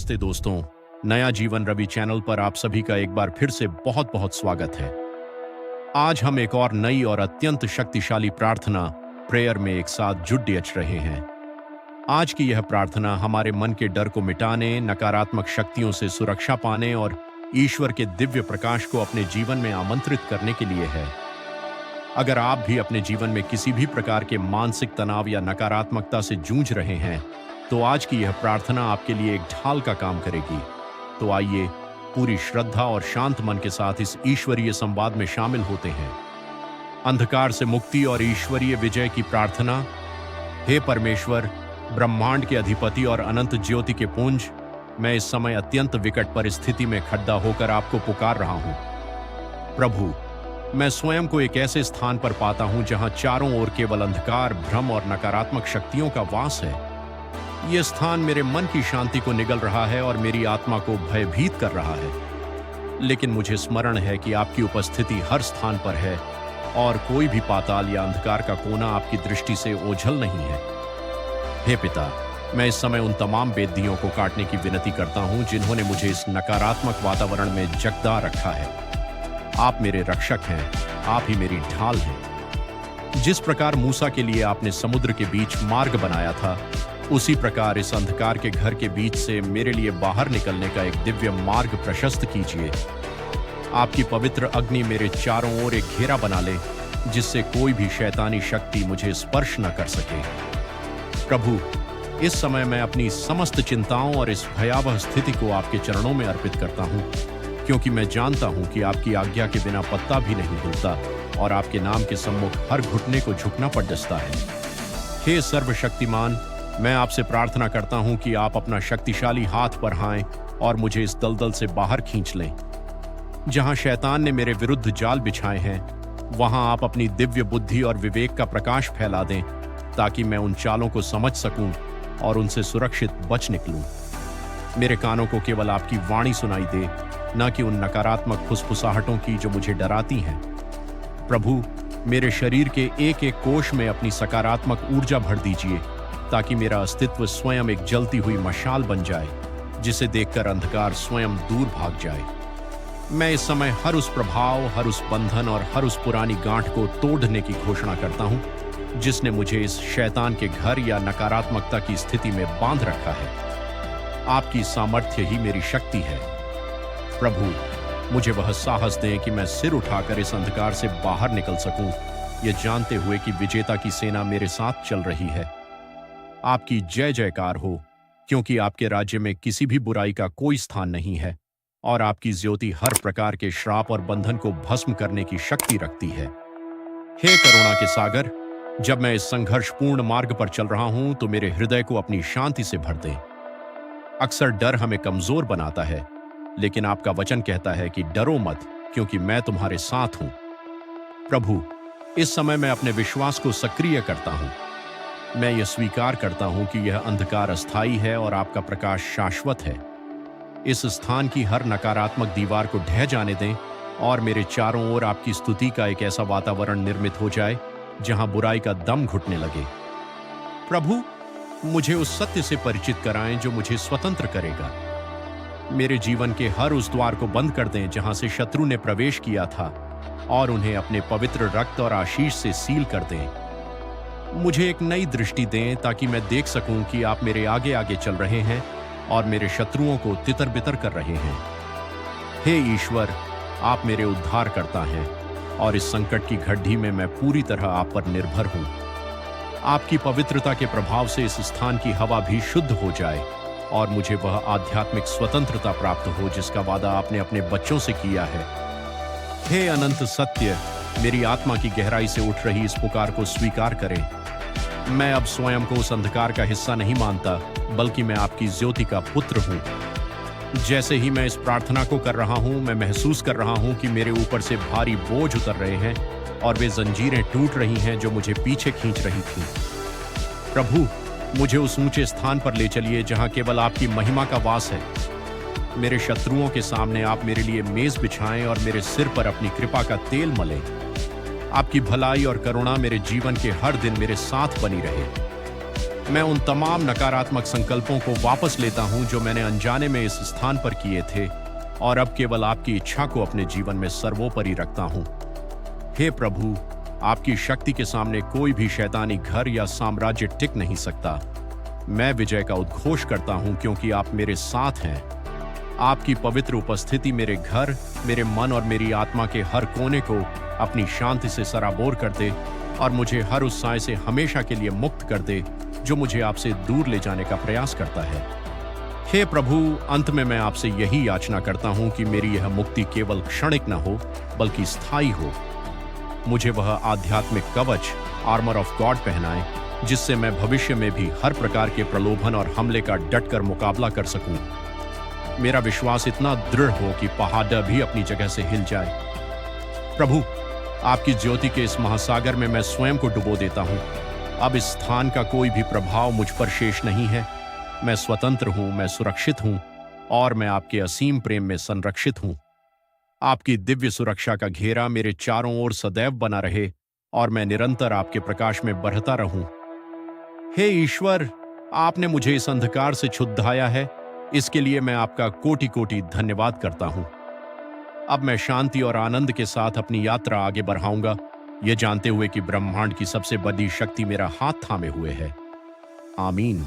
नमस्ते दोस्तों। नया जीवन रवि चैनल पर आप सभी का एक बार फिर से बहुत बहुत स्वागत है। आज हम एक और नई और अत्यंत शक्तिशाली प्रार्थना प्रेयर में एक साथ जुट रहे हैं। आज की यह प्रार्थना हमारे मन के डर को मिटाने, नकारात्मक शक्तियों से सुरक्षा पाने और ईश्वर के दिव्य प्रकाश को अपने जीवन में आमंत्रित करने के लिए है। अगर आप भी अपने जीवन में किसी भी प्रकार के मानसिक तनाव या नकारात्मकता से जूझ रहे हैं, तो आज की यह प्रार्थना आपके लिए एक ढाल का काम करेगी। तो आइए पूरी श्रद्धा और शांत मन के साथ इस ईश्वरीय संवाद में शामिल होते हैं। अंधकार से मुक्ति और ईश्वरीय विजय की प्रार्थना। हे परमेश्वर, ब्रह्मांड के अधिपति और अनंत ज्योति के पुंज, मैं इस समय अत्यंत विकट परिस्थिति में खड़ा होकर आपको पुकार रहा हूं। प्रभु, मैं स्वयं को एक ऐसे स्थान पर पाता हूं जहां चारों ओर केवल अंधकार, भ्रम और नकारात्मक शक्तियों का वास है। यह स्थान मेरे मन की शांति को निगल रहा है और मेरी आत्मा को भयभीत कर रहा है। लेकिन मुझे स्मरण है कि आपकी उपस्थिति हर स्थान पर है और कोई भी पाताल या अंधकार का कोना आपकी दृष्टि से ओझल नहीं है। हे पिता, मैं इस समय उन तमाम बेदियों को काटने की विनती करता हूं जिन्होंने मुझे इस नकारात्मक वातावरण में जकड़ा रखा है। आप मेरे रक्षक हैं, आप ही मेरी ढाल हैं। जिस प्रकार मूसा के लिए आपने समुद्र के बीच मार्ग बनाया था, उसी प्रकार इस अंधकार के घर के बीच से मेरे लिए बाहर निकलने का एक दिव्य मार्ग प्रशस्त कीजिए। आपकी पवित्र अग्नि मेरे चारों ओर एक घेरा बना ले, जिससे कोई भी शैतानी शक्ति मुझे स्पर्श न कर सके। प्रभु, इस समय मैं अपनी समस्त चिंताओं और इस भयावह स्थिति को आपके चरणों में अर्पित करता हूं, क्योंकि मैं जानता हूं कि आपकी आज्ञा के बिना पत्ता भी नहीं हिलता और आपके नाम के सम्मुख हर घुटने को झुकना पड़ जाता है। हे सर्वशक्तिमान, मैं आपसे प्रार्थना करता हूं कि आप अपना शक्तिशाली हाथ बढ़ाएं और मुझे इस दलदल से बाहर खींच लें। जहां शैतान ने मेरे विरुद्ध जाल बिछाए हैं, वहां आप अपनी दिव्य बुद्धि और विवेक का प्रकाश फैला दें, ताकि मैं उन चालों को समझ सकूं और उनसे सुरक्षित बच निकलूं। मेरे कानों को केवल आपकी वाणी सुनाई दे, न कि उन नकारात्मक फुसफुसाहटों की जो मुझे डराती हैं। प्रभु, मेरे शरीर के एक एक कोश में अपनी सकारात्मक ऊर्जा भर दीजिए, ताकि मेरा अस्तित्व स्वयं एक जलती हुई मशाल बन जाए, जिसे देखकर अंधकार स्वयं दूर भाग जाए। मैं इस समय हर उस प्रभाव, हर उस बंधन और हर उस पुरानी गांठ को तोड़ने की घोषणा करता हूं, जिसने मुझे इस शैतान के घर या नकारात्मकता की स्थिति में बांध रखा है। आपकी सामर्थ्य ही मेरी शक्ति है। प्रभु, मुझे वह साहस दें कि मैं सिर उठाकर इस अंधकार से बाहर निकल सकूं, यह जानते हुए कि विजेता की सेना मेरे साथ चल रही है। आपकी जय जयकार हो, क्योंकि आपके राज्य में किसी भी बुराई का कोई स्थान नहीं है और आपकी ज्योति हर प्रकार के श्राप और बंधन को भस्म करने की शक्ति रखती है। हे करुणा के सागर, जब मैं इस संघर्षपूर्ण मार्ग पर चल रहा हूं, तो मेरे हृदय को अपनी शांति से भर दें। अक्सर डर हमें कमजोर बनाता है, लेकिन आपका वचन कहता है कि डरो मत, क्योंकि मैं तुम्हारे साथ हूं। प्रभु, इस समय मैं अपने विश्वास को सक्रिय करता हूं। मैं यह स्वीकार करता हूं कि यह अंधकार अस्थायी है और आपका प्रकाश शाश्वत है। इस स्थान की हर नकारात्मक दीवार को ढह जाने दें और मेरे चारों ओर आपकी स्तुति का एक ऐसा वातावरण निर्मित हो जाए जहां बुराई का दम घुटने लगे। प्रभु, मुझे उस सत्य से परिचित कराएं जो मुझे स्वतंत्र करेगा। मेरे जीवन के हर उस द्वार को बंद कर दें जहां से शत्रु ने प्रवेश किया था, और उन्हें अपने पवित्र रक्त और आशीष से सील कर दें। मुझे एक नई दृष्टि दें, ताकि मैं देख सकूं कि आप मेरे आगे आगे चल रहे हैं और मेरे शत्रुओं को तितर बितर कर रहे हैं। हे ईश्वर, आप मेरे उद्धार करता हैं और इस संकट की घड़ी में मैं पूरी तरह आप पर निर्भर हूं। आपकी पवित्रता के प्रभाव से इस स्थान की हवा भी शुद्ध हो जाए और मुझे वह आध्यात्मिक स्वतंत्रता प्राप्त हो जिसका वादा आपने अपने बच्चों से किया है। हे अनंत सत्य, मेरी आत्मा की गहराई से उठ रही इस पुकार को स्वीकार करें। मैं अब स्वयं को उस अंधकार का हिस्सा नहीं मानता, बल्कि मैं आपकी ज्योति का पुत्र हूं। जैसे ही मैं इस प्रार्थना को कर रहा हूं, मैं महसूस कर रहा हूं कि मेरे ऊपर से भारी बोझ उतर रहे हैं और वे जंजीरें टूट रही हैं जो मुझे पीछे खींच रही थीं। प्रभु, मुझे उस ऊंचे स्थान पर ले चलिए जहां केवल आपकी महिमा का वास है। मेरे शत्रुओं के सामने आप मेरे लिए मेज बिछाएं और मेरे सिर पर अपनी कृपा का तेल मलें। आपकी भलाई और करुणा मेरे जीवन के हर दिन मेरे साथ बनी रहे। मैं उन तमाम नकारात्मक संकल्पों को वापस लेता हूं जो मैंने अनजाने में इस स्थान पर किए थे और अब केवल आपकी इच्छा को अपने जीवन में सर्वोपरि रखता हूं। हे प्रभु, आपकी शक्ति के सामने कोई भी शैतानी घर या साम्राज्य टिक नहीं सकता। मैं विजय का उद्घोष करता हूं क्योंकि आप मेरे साथ हैं। आपकी पवित्र उपस्थिति मेरे घर, मेरे मन और मेरी आत्मा के हर कोने को अपनी शांति से सराबोर कर दे और मुझे हर उस साए से हमेशा के लिए मुक्त कर दे जो मुझे आपसे दूर ले जाने का प्रयास करता है। हे प्रभु, अंत में मैं आपसे यही याचना करता हूं कि मेरी यह मुक्ति केवल क्षणिक न हो बल्कि स्थायी हो। मुझे वह आध्यात्मिक कवच, आर्मर ऑफ गॉड पहनाए जिससे मैं भविष्य में भी हर प्रकार के प्रलोभन और हमले का डटकर मुकाबला कर सकूं। मेरा विश्वास इतना दृढ़ हो कि पहाड़ भी अपनी जगह से हिल जाए। प्रभु, आपकी ज्योति के इस महासागर में मैं स्वयं को डुबो देता हूं। अब इस स्थान का कोई भी प्रभाव मुझ पर शेष नहीं है। मैं स्वतंत्र हूं, मैं सुरक्षित हूं और मैं आपके असीम प्रेम में संरक्षित हूं। आपकी दिव्य सुरक्षा का घेरा मेरे चारों ओर सदैव बना रहे और मैं निरंतर आपके प्रकाश में बढ़ता रहूं। हे ईश्वर, आपने मुझे इस अंधकार से छुड़ाया है, इसके लिए मैं आपका कोटि कोटि धन्यवाद करता हूं। अब मैं शांति और आनंद के साथ अपनी यात्रा आगे बढ़ाऊंगा, ये जानते हुए कि ब्रह्मांड की सबसे बड़ी शक्ति मेरा हाथ थामे हुए है। आमीन।